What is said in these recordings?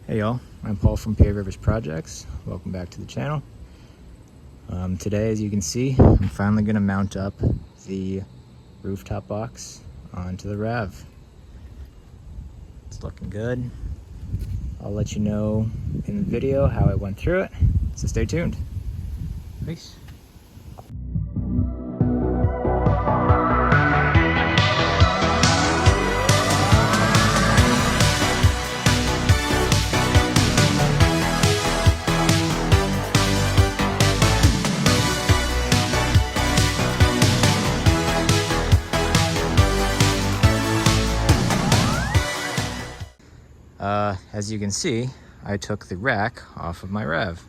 Hey y'all, I'm Paul from P.A.Rivers Projects. Welcome back to the channel. Today, as you can see, I'm finally going to mount up the rooftop box onto the Rav. It's looking good. I'll let you know in the video how I went through it, so stay tuned. Peace. As you can see, I took the rack off of my Rav.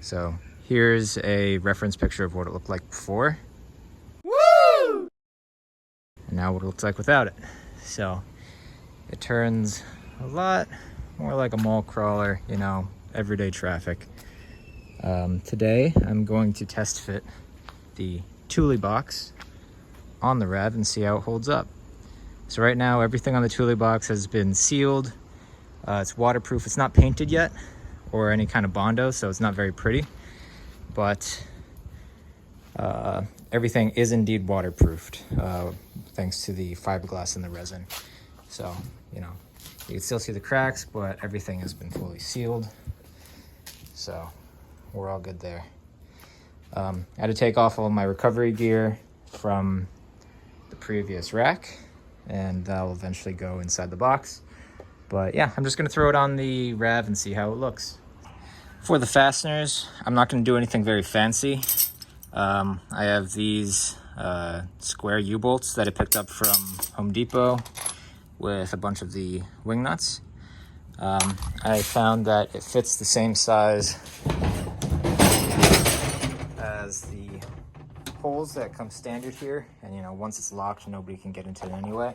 So here's a reference picture of what it looked like before. Woo! And now what it looks like without it. So it turns a lot more like a mall crawler, you know, everyday traffic. Today I'm going to test fit the Thule box on the Rav and see how it holds up. So right now everything on the Thule box has been sealed. It's waterproof. It's not painted yet or any kind of Bondo, so it's not very pretty, but everything is indeed waterproofed thanks to the fiberglass and the resin. So, you know, you can still see the cracks, but everything has been fully sealed. So we're all good there. I had to take off all my recovery gear from the previous rack, and that will eventually go inside the box. But yeah, I'm just gonna throw it on the Rav and see how it looks. For the fasteners, I'm not gonna do anything very fancy. I have these square U-bolts that I picked up from Home Depot with a bunch of the wing nuts. I found that it fits the same size as the holes that come standard here. And you know, once it's locked, nobody can get into it anyway.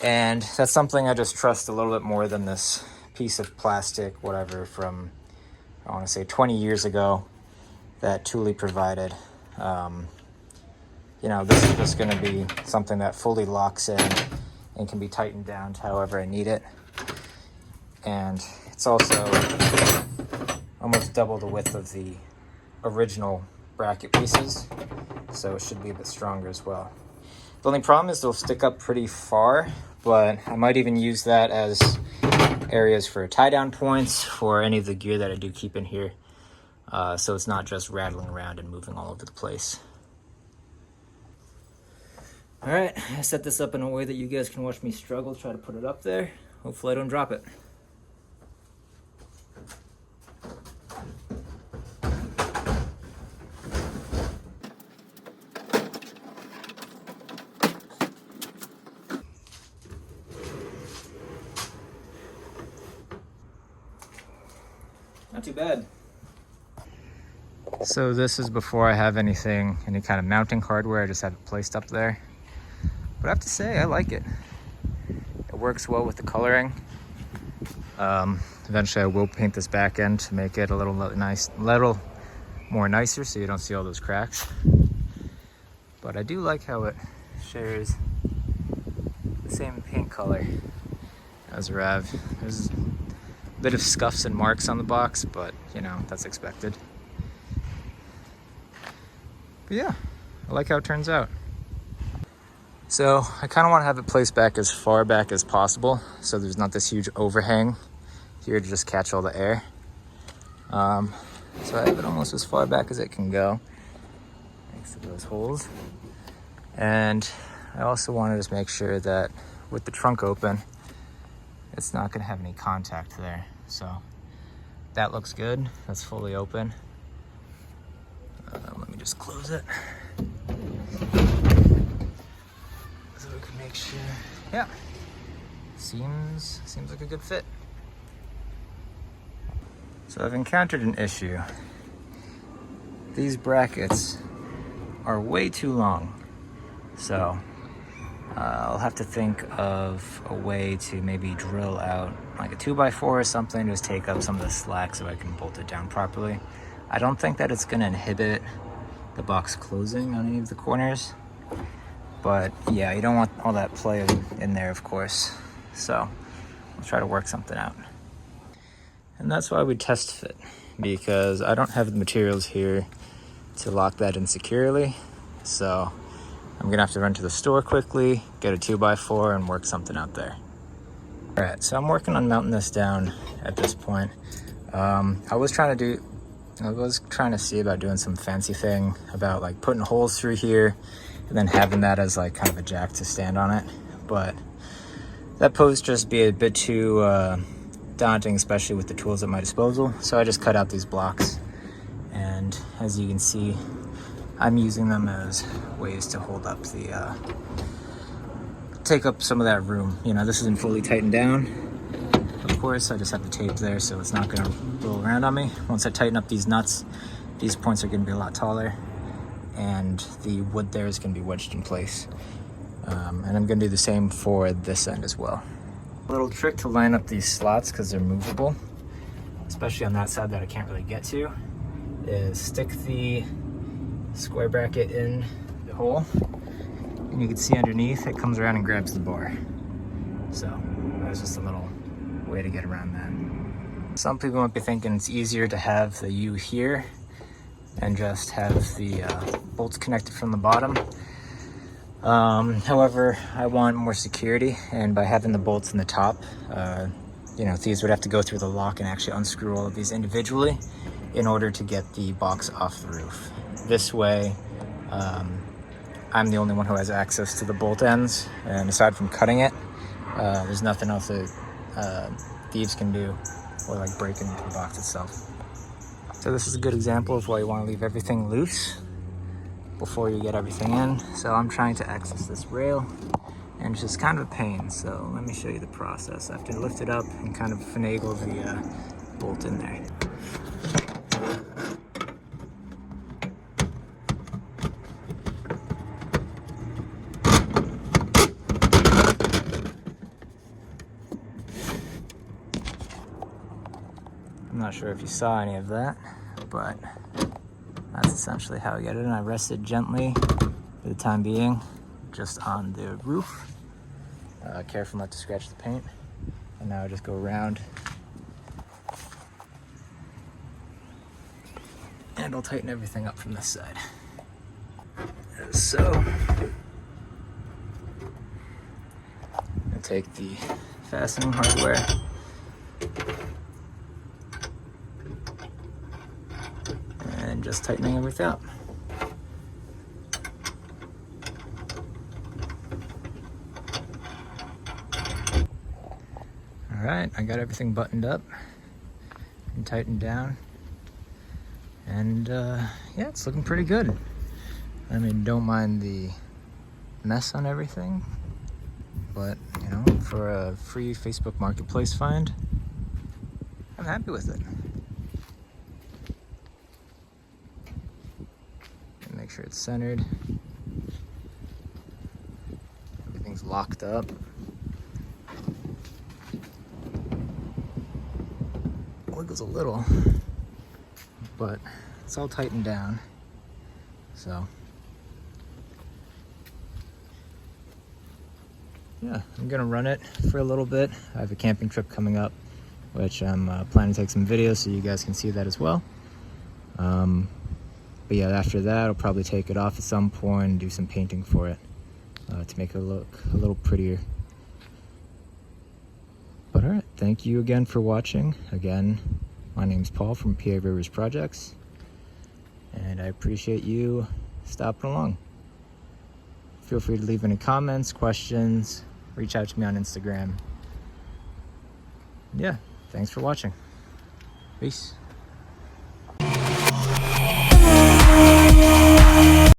And that's something I just trust a little bit more than this piece of plastic, whatever, from, I want to say 20 years ago that Thule provided. You know, this is just going to be something that fully locks in and can be tightened down to however I need it. And it's also almost double the width of the original bracket pieces, so it should be a bit stronger as well. The only problem is they'll stick up pretty far, but I might even use that as areas for tie-down points for any of the gear that I do keep in here, so it's not just rattling around and moving all over the place. All right, I set this up in a way that you guys can watch me struggle, try to put it up there. Hopefully I don't drop it. Not too bad. So this is before I have any kind of mounting hardware. I just have it placed up there. But I have to say, I like it. It works well with the coloring. Eventually I will paint this back end to make it a little more nicer so you don't see all those cracks. But I do like how it shares the same paint color as a Rav. There's bit of scuffs and marks on the box, but you know, that's expected. But yeah, I like how it turns out. So I kind of want to have it placed back as far back as possible so there's not this huge overhang here to just catch all the air. So I have it almost as far back as it can go thanks to those holes. And I also want to just make sure that with the trunk open, it's not going to have any contact there. So that looks good. That's fully open. Let me just close it so we can make sure. Yeah, seems like a good fit. So I've encountered an issue. These brackets are way too long. So I'll have to think of a way to maybe drill out like a 2x4 or something, just take up some of the slack so I can bolt it down properly. I don't think that it's going to inhibit the box closing on any of the corners, but yeah, you don't want all that play in there, of course. So I'll try to work something out. And that's why we test fit, because I don't have the materials here to lock that in securely. So I'm gonna have to run to the store quickly, get a 2x4 and work something out there. All right, so I'm working on mounting this down at this point. I was trying to see about doing some fancy thing about like putting holes through here and then having that as like kind of a jack to stand on it. But that posed just be a bit too daunting, especially with the tools at my disposal. So I just cut out these blocks. And as you can see, I'm using them as ways to hold up the, take up some of that room. You know, this isn't fully tightened down. Of course, I just have the tape there, so it's not gonna roll around on me. Once I tighten up these nuts, these points are gonna be a lot taller, and the wood there is gonna be wedged in place. And I'm gonna do the same for this end as well. A little trick to line up these slots, because they're movable, especially on that side that I can't really get to, is stick the square bracket in the hole, and you can see underneath it comes around and grabs the bar. So that's just a little way to get around that. Some people might be thinking it's easier to have the U here and just have the bolts connected from the bottom. However, I want more security, and by having the bolts in the top, you know, thieves would have to go through the lock and actually unscrew all of these individually in order to get the box off the roof. This way, I'm the only one who has access to the bolt ends, and aside from cutting it, there's nothing else that thieves can do or like break into the box itself. So this is a good example of why you want to leave everything loose before you get everything in. So I'm trying to access this rail, and it's just kind of a pain. So let me show you the process. I have to lift it up and kind of finagle the bolt in there. I'm not sure if you saw any of that, but that's essentially how I get it in. I rest it gently for the time being, just on the roof. Careful not to scratch the paint. And now I just go around and I'll tighten everything up from this side. As so. And take the fastening hardware. And just tightening everything up. All right, I got everything buttoned up and tightened down. And yeah, it's looking pretty good. I mean, don't mind the mess on everything, but you know, for a free Facebook Marketplace find, I'm happy with it. Make sure it's centered. Everything's locked up. Wiggles a little, but it's all tightened down. So yeah, I'm gonna run it for a little bit. I have a camping trip coming up, which I'm planning to take some videos so you guys can see that as well. But yeah, after that, I'll probably take it off at some point and do some painting for it to make it look a little prettier. But all right, thank you again for watching. Again, my name's Paul from P.A.Rivers Projects, and I appreciate you stopping along. Feel free to leave any comments, questions, reach out to me on Instagram. Yeah, thanks for watching. Peace.